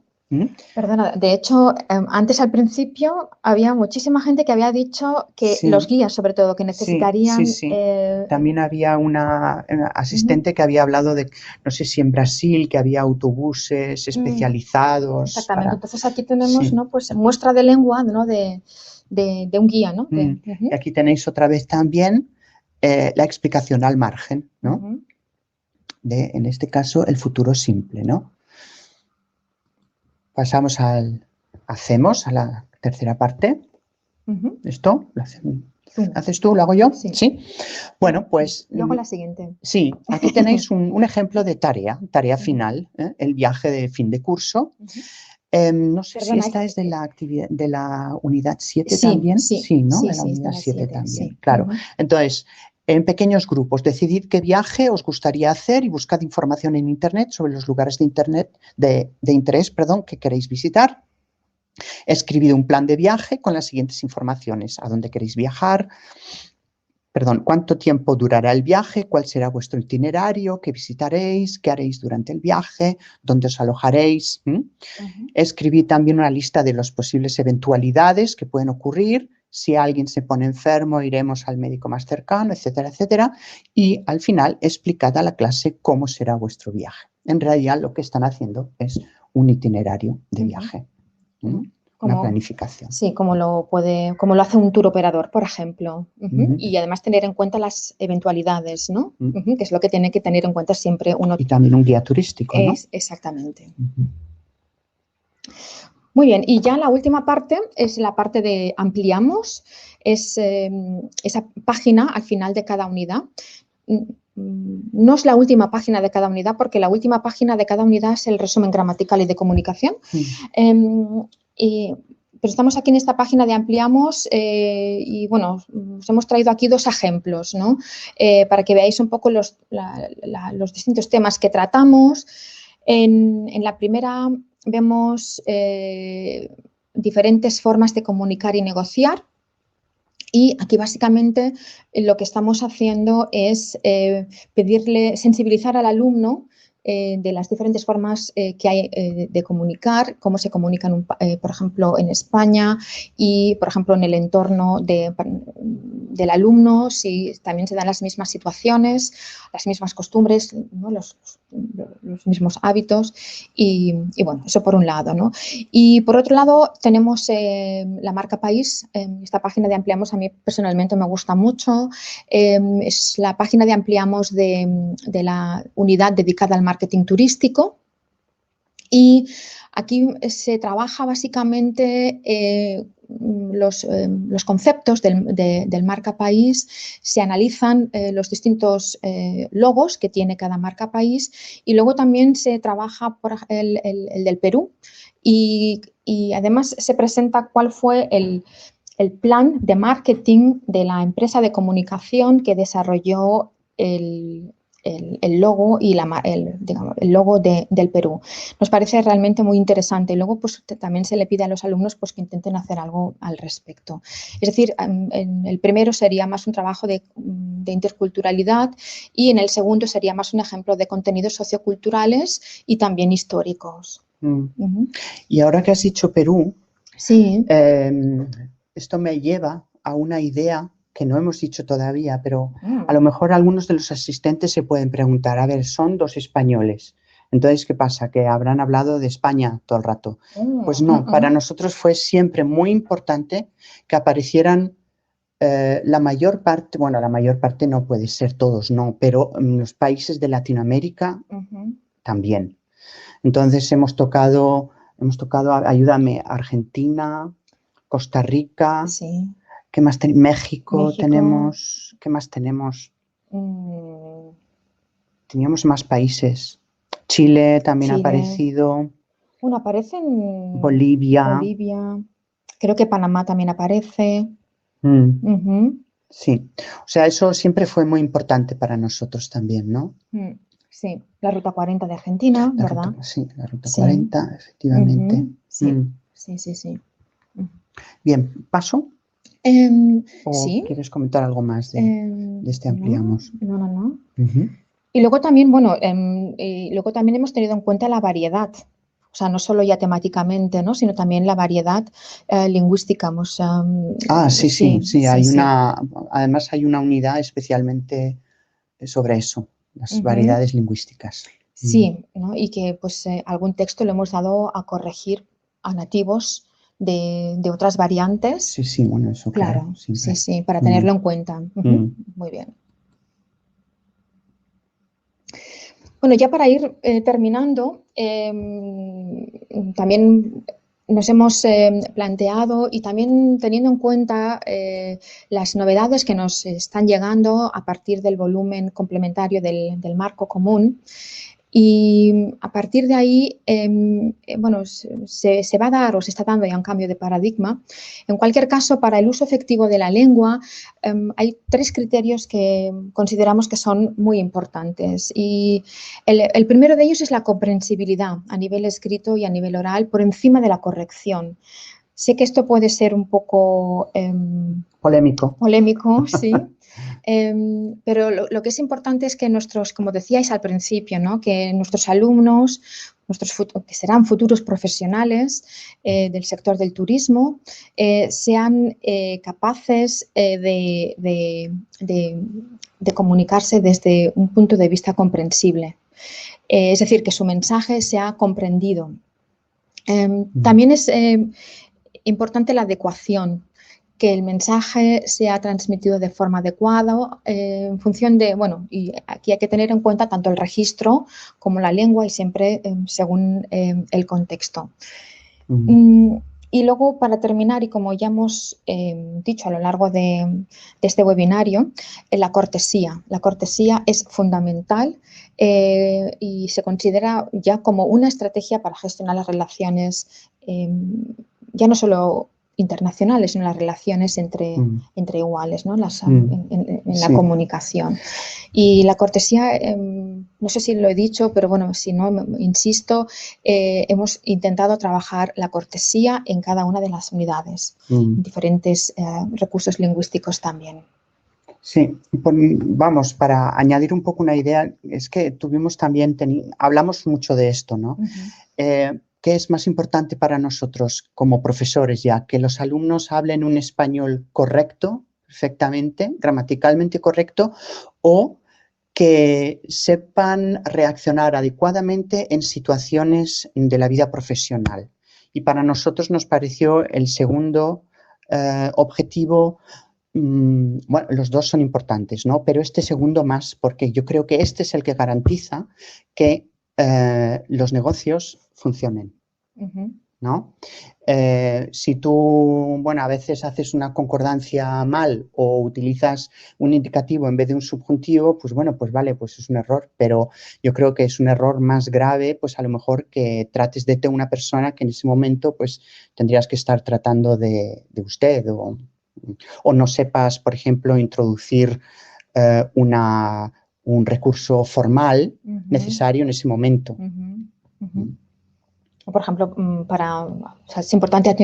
Perdona, de hecho, antes al principio había muchísima gente que había dicho que Sí. los guías, sobre todo, que necesitarían... Sí. También había una asistente que había hablado de, no sé si en Brasil, que había autobuses especializados. Exactamente. Entonces aquí tenemos, ¿no? Pues muestra de lengua, ¿no? de un guía, ¿no? Y aquí tenéis otra vez también la explicación al margen, ¿no? En este caso, el futuro simple, ¿no? Pasamos hacemos a la tercera parte. ¿Esto? ¿Haces tú? ¿Lo hago yo? Sí. Bueno, pues... Yo hago la siguiente. Sí, aquí tenéis un ejemplo de tarea final, el viaje de fin de curso. No sé si esta es de la unidad 7 también. Sí, ¿no? De la unidad 7 también, sí. Claro. Entonces, en pequeños grupos, decidid qué viaje os gustaría hacer y buscad información en Internet sobre los lugares de interés que queréis visitar. Escribid un plan de viaje con las siguientes informaciones: a dónde queréis viajar, cuánto tiempo durará el viaje, cuál será vuestro itinerario, qué visitaréis, qué haréis durante el viaje, dónde os alojaréis. Escribid también una lista de las posibles eventualidades que pueden ocurrir. Si alguien se pone enfermo, iremos al médico más cercano, etcétera, etcétera. Y al final, explicad a la clase cómo será vuestro viaje. En realidad, lo que están haciendo es un itinerario de viaje. Una planificación. Sí, como lo hace un tour operador, por ejemplo. Y además tener en cuenta las eventualidades, ¿no? Que es lo que tiene que tener en cuenta siempre uno. Y también un guía turístico, ¿no? Exactamente. Muy bien, y ya la última parte es la parte de ampliamos, es esa página al final de cada unidad. No es la última página de cada unidad, porque la última página de cada unidad es el resumen gramatical y de comunicación. Pero estamos aquí en esta página de ampliamos y bueno, os hemos traído aquí dos ejemplos, ¿no? Para que veáis un poco los distintos temas que tratamos. En la primera vemos diferentes formas de comunicar y negociar. Y aquí básicamente lo que estamos haciendo es sensibilizar al alumno de las diferentes formas que hay de comunicar, cómo se comunican, por ejemplo, en España y, por ejemplo, en el entorno del alumno, si también se dan las mismas situaciones, las mismas costumbres, ¿no? los mismos hábitos y bueno, eso por un lado, ¿no? Y por otro lado tenemos la marca país. Esta página de ampliamos a mí personalmente me gusta mucho. Es la página de ampliamos de la unidad dedicada al marketing turístico y aquí se trabaja básicamente los conceptos del marca país, se analizan los distintos logos que tiene cada marca país y luego también se trabaja por el del Perú y además se presenta cuál fue el plan de marketing de la empresa de comunicación que desarrolló el logo y el logo del Perú. Nos parece realmente muy interesante y luego pues, también se le pide a los alumnos pues, que intenten hacer algo al respecto. Es decir, en el primero sería más un trabajo de interculturalidad y en el segundo sería más un ejemplo de contenidos socioculturales y también históricos. Y ahora que has dicho Perú, sí. Esto me lleva a una idea que no hemos dicho todavía, pero a lo mejor algunos de los asistentes se pueden preguntar, a ver, son dos españoles, entonces, ¿qué pasa? ¿Que habrán hablado de España todo el rato? Pues no, para nosotros fue siempre muy importante que aparecieran la mayor parte, bueno, la mayor parte no puede ser todos, no, pero los países de Latinoamérica también. Entonces hemos tocado, ayúdame, Argentina, Costa Rica, sí. ¿Qué más México tenemos, ¿qué más tenemos? Teníamos más países. Chile también ha aparecido. Bueno, aparecen Bolivia. Creo que Panamá también aparece. Sí, o sea, eso siempre fue muy importante para nosotros también, ¿no? Sí, la Ruta 40 de Argentina, ¿verdad? Sí, la Ruta 40, efectivamente. Sí. Bien, ¿paso? ¿O Sí. quieres comentar algo más de este ampliamos? No. Ujú. Y luego también, bueno, hemos tenido en cuenta la variedad. O sea, no solo ya temáticamente, ¿no? Sino también la variedad lingüística. Sí, además hay una unidad especialmente sobre eso, las variedades lingüísticas. Sí, ¿no? Y que pues algún texto lo hemos dado a corregir a nativos de otras variantes. Sí, bueno, eso Claro, siempre. sí, para tenerlo en cuenta. Muy bien. Bueno, ya para ir terminando, también nos hemos planteado y también teniendo en cuenta las novedades que nos están llegando a partir del volumen complementario del marco común. Y a partir de ahí, bueno, se va a dar o se está dando ya un cambio de paradigma. En cualquier caso, para el uso efectivo de la lengua, hay 3 criterios que consideramos que son muy importantes. Y el primero de ellos es la comprensibilidad a nivel escrito y a nivel oral por encima de la corrección. Sé que esto puede ser un poco polémico, sí. Pero lo que es importante es que como decíais al principio, ¿no? Que nuestros alumnos, que serán futuros profesionales del sector del turismo, sean capaces de comunicarse desde un punto de vista comprensible. Es decir, que su mensaje sea comprendido. También es importante la adecuación, que el mensaje sea transmitido de forma adecuada en función de, bueno, y aquí hay que tener en cuenta tanto el registro como la lengua y siempre según el contexto. Y luego, para terminar, y como ya hemos dicho a lo largo de este webinario, la cortesía. La cortesía es fundamental y se considera ya como una estrategia para gestionar las relaciones, ya no solo internacionales, sino las relaciones entre iguales, ¿no? En la comunicación. Y la cortesía, no sé si lo he dicho, pero bueno, si no, insisto, hemos intentado trabajar la cortesía en cada una de las unidades, diferentes recursos lingüísticos también. Sí, vamos, para añadir un poco una idea, es que hablamos mucho de esto, ¿no? ¿Qué es más importante para nosotros como profesores ya? Que los alumnos hablen un español correcto, perfectamente, gramaticalmente correcto, o que sepan reaccionar adecuadamente en situaciones de la vida profesional. Y para nosotros nos pareció el segundo objetivo. Bueno, los dos son importantes, ¿no? Pero este segundo más, porque yo creo que este es el que garantiza que los negocios funcionen, ¿no? Si tú, bueno, a veces haces una concordancia mal o utilizas un indicativo en vez de un subjuntivo, pues bueno, pues vale, pues es un error, pero yo creo que es un error más grave, pues a lo mejor que trates de una persona que en ese momento, pues tendrías que estar tratando de usted o no sepas, por ejemplo, introducir un recurso formal necesario en ese momento. Por ejemplo, es importante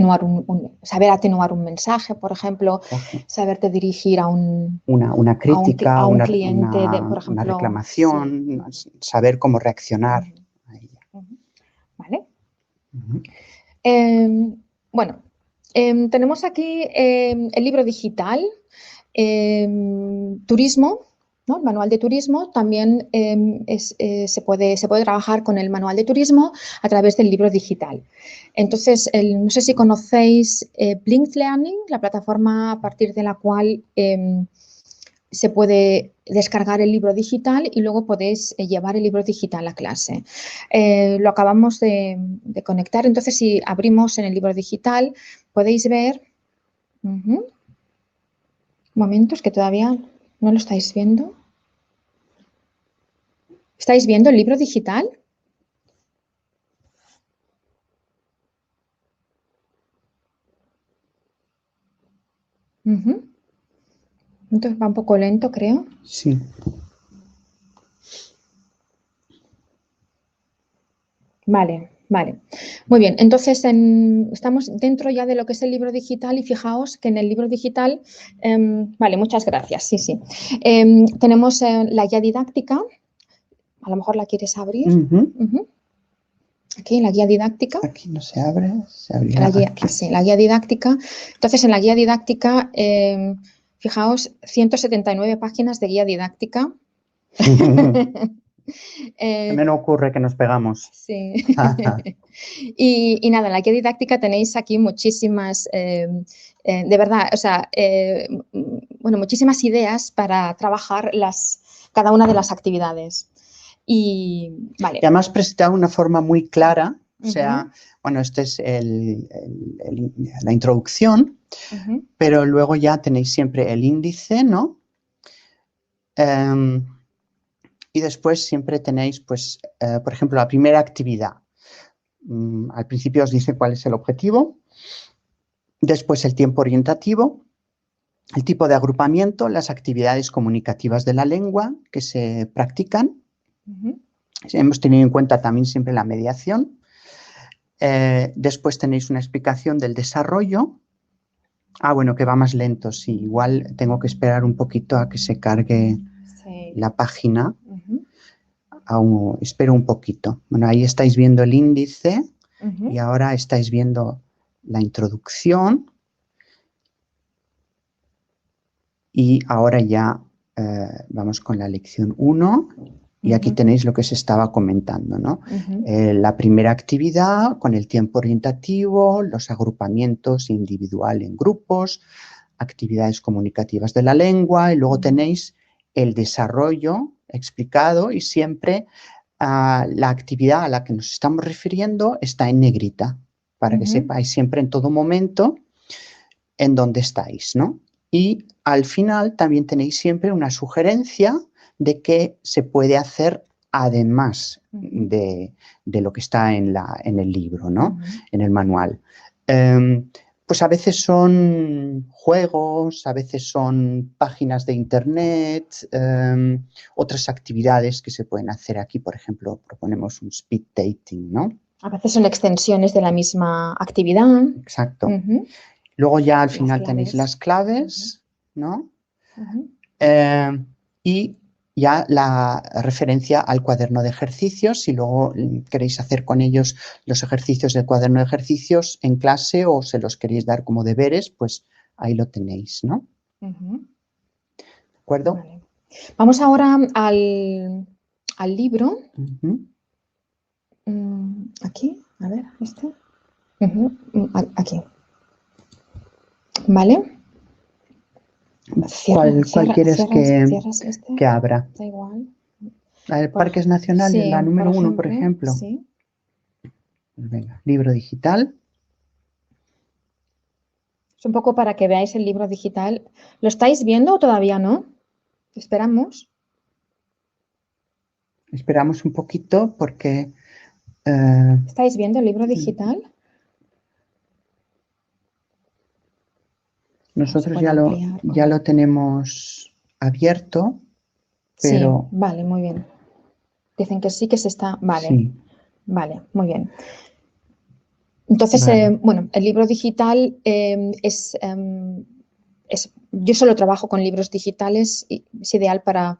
saber atenuar un mensaje, por ejemplo, saberte dirigir a una crítica, a un cliente, por ejemplo, una reclamación, saber cómo reaccionar a ella. ¿Vale? Bueno, tenemos aquí el libro digital, turismo, ¿no? El manual de turismo. También se puede trabajar con el manual de turismo a través del libro digital. Entonces, no sé si conocéis Blink Learning, la plataforma a partir de la cual se puede descargar el libro digital y luego podéis llevar el libro digital a clase. Lo acabamos de conectar, entonces si abrimos en el libro digital podéis ver, momentos que todavía no lo estáis viendo. ¿Estáis viendo el libro digital? Entonces va un poco lento, creo. Sí. Vale. Vale, muy bien. Entonces, estamos dentro ya de lo que es el libro digital y fijaos que en el libro digital, vale, muchas gracias, sí, sí. Tenemos la guía didáctica, a lo mejor la quieres abrir. Ujú. Aquí, la guía didáctica. Aquí no se abre, se abrirá aquí. Sí, la guía didáctica. Entonces, en la guía didáctica, fijaos, 179 páginas de guía didáctica. También ocurre que nos pegamos. Sí. Y nada, en la guía didáctica tenéis aquí muchísimas, de verdad, o sea, bueno, muchísimas ideas para trabajar cada una de las actividades. Y vale. Y además presentado de una forma muy clara, o sea, bueno, este es la introducción, pero luego ya tenéis siempre el índice, ¿no? Y después siempre tenéis, pues, por ejemplo, la primera actividad. Al principio os dice cuál es el objetivo, después el tiempo orientativo, el tipo de agrupamiento, las actividades comunicativas de la lengua que se practican. Hemos tenido en cuenta también siempre la mediación. Después tenéis una explicación del desarrollo. Bueno, que va más lento, sí. Igual tengo que esperar un poquito a que se cargue la página. Aún espero un poquito. Bueno, ahí estáis viendo el índice y ahora estáis viendo la introducción. Y ahora ya vamos con la lección 1. Y aquí tenéis lo que se estaba comentando, ¿no? La primera actividad con el tiempo orientativo, los agrupamientos individual en grupos, actividades comunicativas de la lengua y luego tenéis el desarrollo explicado y siempre la actividad a la que nos estamos refiriendo está en negrita para que sepáis siempre en todo momento en dónde estáis, ¿no? Y al final también tenéis siempre una sugerencia de qué se puede hacer además de lo que está en el libro, ¿no? En el manual. Pues a veces son juegos, a veces son páginas de internet, otras actividades que se pueden hacer aquí. Por ejemplo, proponemos un speed dating, ¿no? A veces son extensiones de la misma actividad. Exacto. Luego ya al final tenéis las claves, ¿no? Y ya la referencia al cuaderno de ejercicios, si luego queréis hacer con ellos los ejercicios del cuaderno de ejercicios en clase o se los queréis dar como deberes, pues ahí lo tenéis, ¿no? ¿De acuerdo? Vale. Vamos ahora al libro. Aquí, a ver, este. Aquí. ¿Vale? ¿Cuál quieres este? que abra? Da igual. Parques Nacionales, sí, la número 1, por ejemplo. Sí. Venga, libro digital. Es un poco para que veáis el libro digital. ¿Lo estáis viendo o todavía no? Esperamos. Esperamos un poquito porque... ¿Estáis viendo el libro digital? Nosotros ya lo tenemos abierto, pero... Sí, vale, muy bien. Dicen que sí, que se está... Vale, sí. Vale, muy bien. Entonces, vale. Bueno, el libro digital yo solo trabajo con libros digitales y es ideal para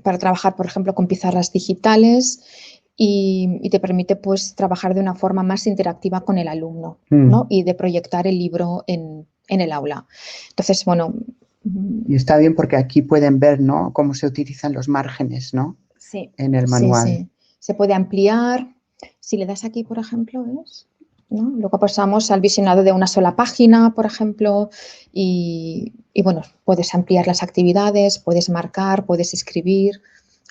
trabajar, por ejemplo, con pizarras digitales y te permite, pues, trabajar de una forma más interactiva con el alumno, ¿no? Y de proyectar el libro en el aula. Entonces, bueno... Y está bien porque aquí pueden ver, ¿no?, cómo se utilizan los márgenes, ¿no? Sí. En el manual. Sí. Se puede ampliar. Si le das aquí, por ejemplo, ¿ves? ¿No? Luego pasamos al visionado de una sola página, por ejemplo, y bueno, puedes ampliar las actividades, puedes marcar, puedes escribir,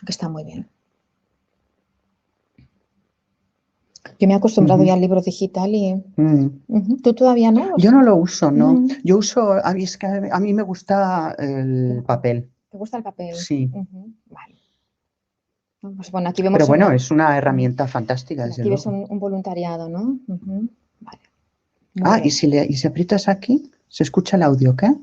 que está muy bien. Yo me he acostumbrado ya al libro digital y... ¿Tú todavía no? Yo no lo uso, no. Yo uso... A mí me gusta el papel. ¿Te gusta el papel? Sí. Vale. Pues bueno, aquí vemos... Pero bueno, es una herramienta fantástica, desde aquí luego. ves un voluntariado, ¿no? Vale. Y si aprietas aquí, ¿se escucha el audio, qué?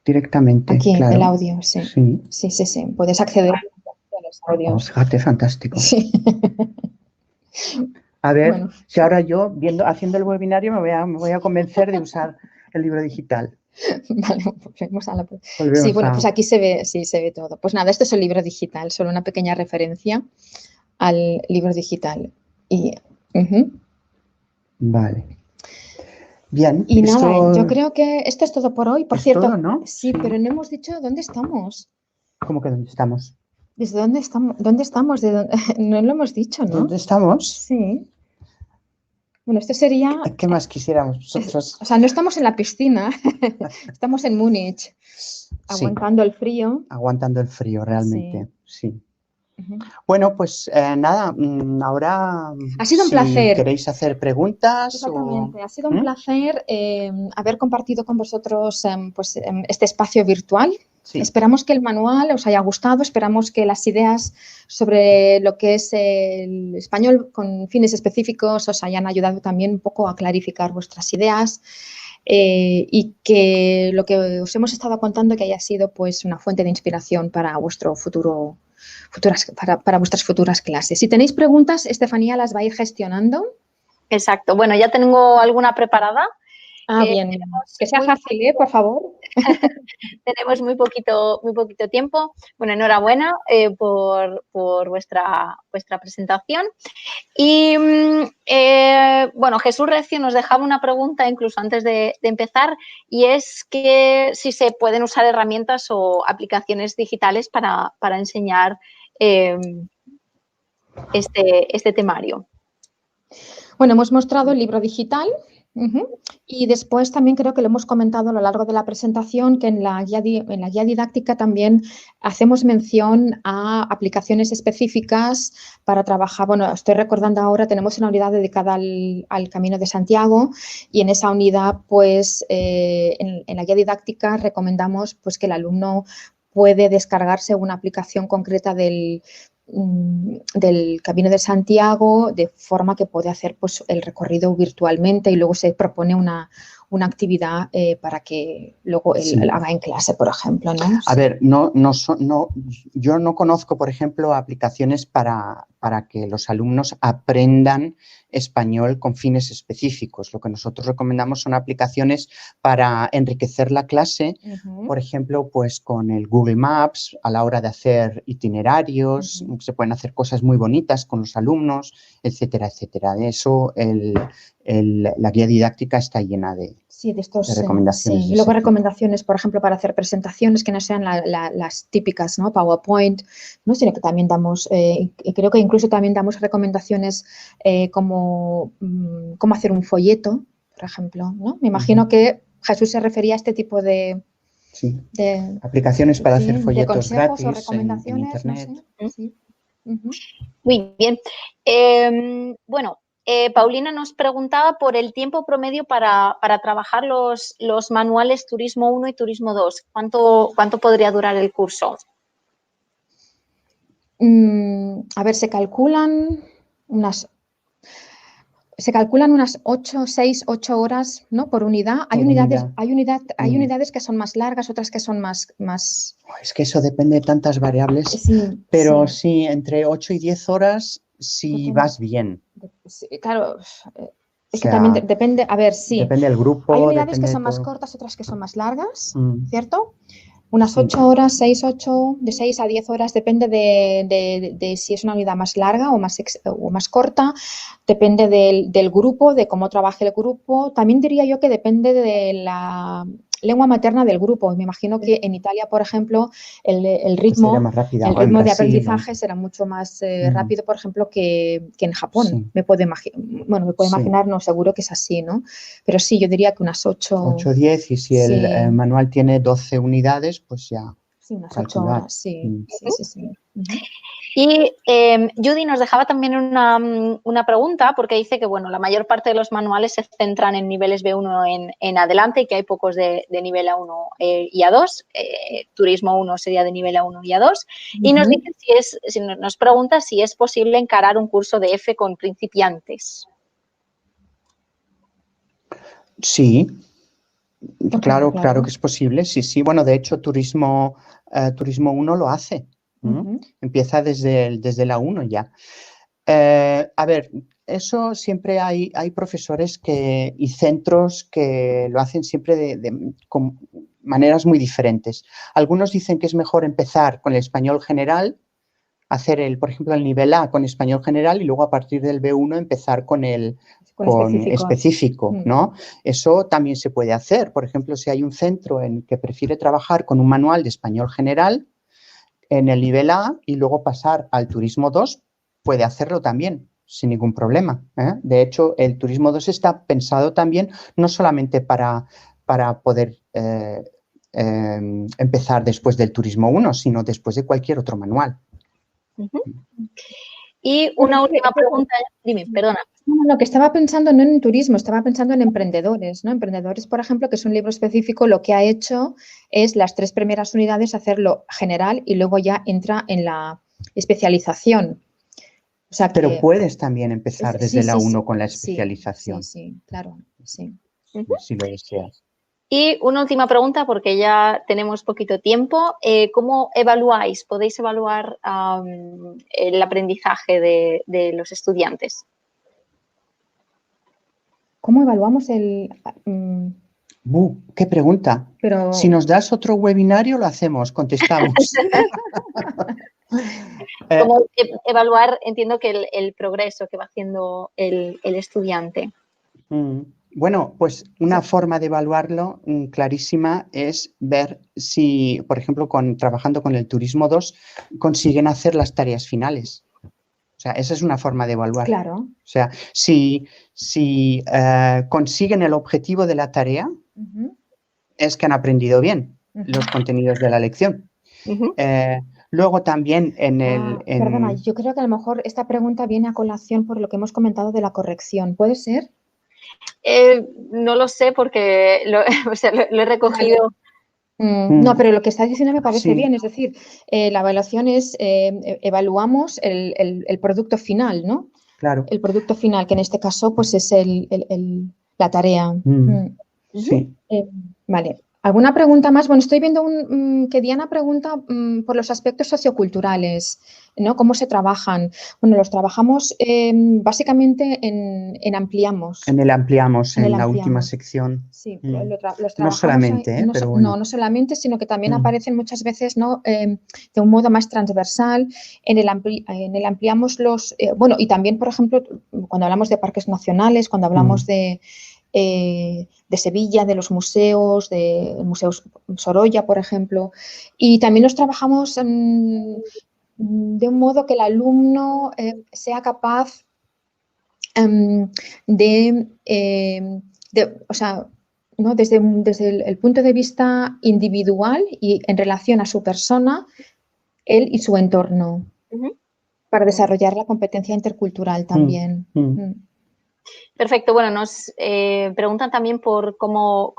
Directamente, aquí, claro. el audio, sí. Sí. Puedes acceder a los audios. Fíjate, fantástico. Sí. A ver, Bueno. si ahora yo, haciendo el webinario, me voy a convencer de usar el libro digital. Vale, volvemos a la... Volvemos Sí, bueno, a- pues aquí se ve todo. Pues nada, este es el libro digital, solo una pequeña referencia al libro digital. Y, Vale. Bien. y nada, esto yo creo que esto es todo por hoy. Por es cierto, todo, ¿no? sí, pero no hemos dicho dónde estamos. ¿Cómo que dónde estamos? ¿Desde dónde estamos? ¿Dónde estamos? No lo hemos dicho, ¿no? ¿Dónde estamos? Sí. Bueno, esto sería... ¿Qué más quisiéramos nosotros? O sea, no estamos en la piscina, estamos en Múnich, Sí, aguantando el frío. aguantando el frío, realmente. Sí. Ujú. Bueno, pues nada, ahora Ha sido un si placer. queréis hacer preguntas Exactamente, o... ha sido un placer haber compartido con vosotros pues, este espacio virtual. Sí. Esperamos que el manual os haya gustado, esperamos que las ideas sobre lo que es el español con fines específicos os hayan ayudado también un poco a clarificar vuestras ideas y que lo que os hemos estado contando que haya sido pues una fuente de inspiración para vuestro futuro, para vuestras futuras clases. Si tenéis preguntas, Estefanía las va a ir gestionando. Exacto. Bueno, ya tengo alguna preparada. Bien. Que sea fácil, por favor. Tenemos muy poquito tiempo. Bueno, enhorabuena por vuestra presentación. Y bueno, Jesús Recio nos dejaba una pregunta incluso antes de empezar, y es que si se pueden usar herramientas o aplicaciones digitales para enseñar este temario. Bueno, hemos mostrado el libro digital. Y después también creo que lo hemos comentado a lo largo de la presentación que en la guía didáctica también hacemos mención a aplicaciones específicas para trabajar. Bueno, estoy recordando ahora, tenemos una unidad dedicada al Camino de Santiago y en esa unidad, pues, en la guía didáctica recomendamos pues, que el alumno puede descargarse una aplicación concreta del Camino de Santiago, de forma que puede hacer pues, el recorrido virtualmente y luego se propone una actividad para que luego él haga en clase, por ejemplo, ¿no? A ver, yo no conozco, por ejemplo, aplicaciones para que los alumnos aprendan español con fines específicos. Lo que nosotros recomendamos son aplicaciones para enriquecer la clase, por ejemplo, pues con el Google Maps a la hora de hacer itinerarios, se pueden hacer cosas muy bonitas con los alumnos, etcétera, etcétera. De eso la guía didáctica está llena de recomendaciones. Sí. Y luego recomendaciones, por ejemplo, para hacer presentaciones que no sean las típicas, ¿no? PowerPoint, ¿no? Sino que también damos, creo que incluso también damos recomendaciones como cómo hacer un folleto, por ejemplo, ¿no? Me imagino que Jesús se refería a este tipo de aplicaciones para hacer folletos de consejos gratis o recomendaciones, en Internet. No sé. Sí. Muy bien. Bueno, Paulina nos preguntaba por el tiempo promedio para trabajar los manuales Turismo 1 y Turismo 2. ¿Cuánto podría durar el curso? A ver, se calculan unas 6, 8 horas, ¿no? Por unidad. Hay unidades que son más largas, otras que son más... Es que eso depende de tantas variables, sí, pero sí, entre 8 y 10 horas si vas bien. Sí, claro, es que también depende, a ver, sí. Depende del grupo. Hay unidades que son más cortas, otras que son más largas, ¿cierto? Unas 8 Sí. horas, 6, 8, de 6 a 10 horas, depende de si es una unidad más larga o más corta, depende del grupo, de cómo trabaje el grupo. También diría yo que depende de la lengua materna del grupo. Me imagino que en Italia, por ejemplo, el ritmo de aprendizaje será mucho más rápido, por ejemplo, que en Japón. Sí. Me puedo imaginar, no, seguro que es así, ¿no? Pero sí, yo diría que unas 8 o 10, y si el manual tiene 12 unidades, pues ya. Sí, unas 8 horas, sí. Sí. Y Judy nos dejaba también una pregunta, porque dice que bueno, la mayor parte de los manuales se centran en niveles B1 en adelante y que hay pocos de nivel A1 y A2. Turismo 1 sería de nivel A1 y A2. Y nos dice nos pregunta si es posible encarar un curso de F con principiantes. Sí, claro que es posible. Sí. Bueno, de hecho, Turismo 1 lo hace. Empieza desde la 1 ya. A ver, eso siempre hay profesores y centros que lo hacen siempre con maneras muy diferentes. Algunos dicen que es mejor empezar con el español general, hacer por ejemplo, el nivel A con español general y luego a partir del B1 empezar con específico, ¿no? Eso también se puede hacer. Por ejemplo, si hay un centro que prefiere trabajar con un manual de español general en el nivel A y luego pasar al turismo 2, puede hacerlo también sin ningún problema, ¿eh? De hecho, el turismo 2 está pensado también no solamente para poder empezar después del turismo 1, sino después de cualquier otro manual. Y una última pregunta, dime, perdona. No, que estaba pensando no en turismo, estaba pensando en emprendedores, ¿no? Emprendedores, por ejemplo, que es un libro específico, lo que ha hecho es las 3 primeras unidades hacerlo general y luego ya entra en la especialización. O sea Pero puedes también empezar desde la 1 con la especialización. Sí, claro, sí. Si lo deseas. Y una última pregunta, porque ya tenemos poquito tiempo. ¿Cómo evaluáis? ¿Podéis evaluar el aprendizaje de los estudiantes? ¿Cómo evaluamos el...? ¡Qué pregunta! Pero... Si nos das otro webinario, lo hacemos, contestamos. ¿Cómo evaluar, entiendo que el progreso que va haciendo el estudiante? Bueno, pues una forma de evaluarlo clarísima es ver si, por ejemplo, trabajando con el Turismo 2, consiguen hacer las tareas finales. O sea, esa es una forma de evaluar. Claro. O sea, si consiguen el objetivo de la tarea, es que han aprendido bien los contenidos de la lección. Luego también Perdona, yo creo que a lo mejor esta pregunta viene a colación por lo que hemos comentado de la corrección. ¿Puede ser? No lo sé porque lo he recogido. No, pero lo que estás diciendo me parece bien. Es decir, la evaluación es, evaluamos el producto final, ¿no? Claro. El producto final, que en este caso pues es la tarea. Sí. Vale. ¿Alguna pregunta más? Bueno, estoy viendo que Diana pregunta por los aspectos socioculturales, ¿no? ¿Cómo se trabajan? Bueno, los trabajamos básicamente en Ampliamos. En el Ampliamos, en la última sección. Sí, los trabajamos no solamente, ahí, pero bueno. No solamente, sino que también aparecen muchas veces, ¿no? De un modo más transversal. En el Ampliamos bueno, y también, por ejemplo, cuando hablamos de parques nacionales, cuando hablamos de Sevilla, de los museos, del Museo Sorolla, por ejemplo, y también los trabajamos de un modo que el alumno sea capaz o sea, ¿no? Desde el punto de vista individual y en relación a su persona, él y su entorno, para desarrollar la competencia intercultural también. Perfecto. Bueno, nos preguntan también por cómo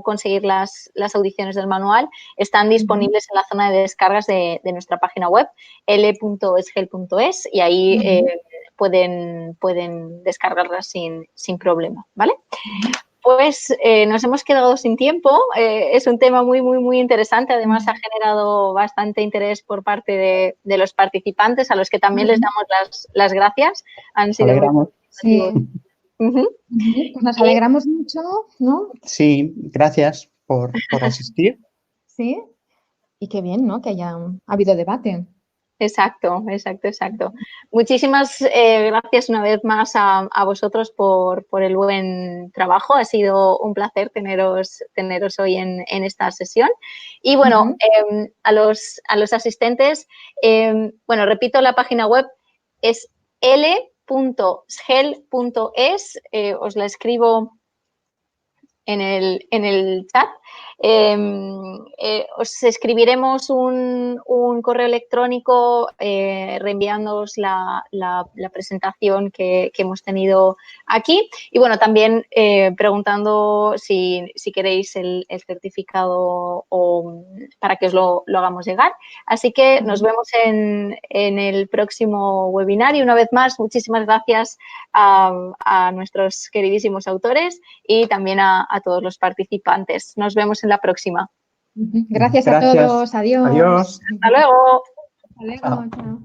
conseguir las audiciones del manual. Están disponibles en la zona de descargas de nuestra página web, l.esgel.es, y ahí pueden descargarlas sin problema, ¿vale? Pues nos hemos quedado sin tiempo. Es un tema muy, muy, muy interesante. Además, ha generado bastante interés por parte de los participantes, a los que también les damos las gracias. Han sido muy participativos. Pues nos alegramos mucho, ¿no? Sí, gracias por asistir. Sí, y qué bien, ¿no? Que haya habido debate. Exacto. Muchísimas gracias una vez más a vosotros por el buen trabajo. Ha sido un placer teneros hoy en esta sesión. Y bueno, a los asistentes, bueno, repito, la página web es l.sgel.es, os la escribo en el chat. Os escribiremos un correo electrónico reenviándoos la presentación que hemos tenido aquí y bueno, también preguntando si queréis el certificado o para que os lo hagamos llegar. Así que nos vemos en el próximo webinar y una vez más, muchísimas gracias a nuestros queridísimos autores y también a todos los participantes. Nos vemos en la próxima. Gracias a todos. Adiós. Adiós. Hasta luego. Hasta luego, Chao. chao.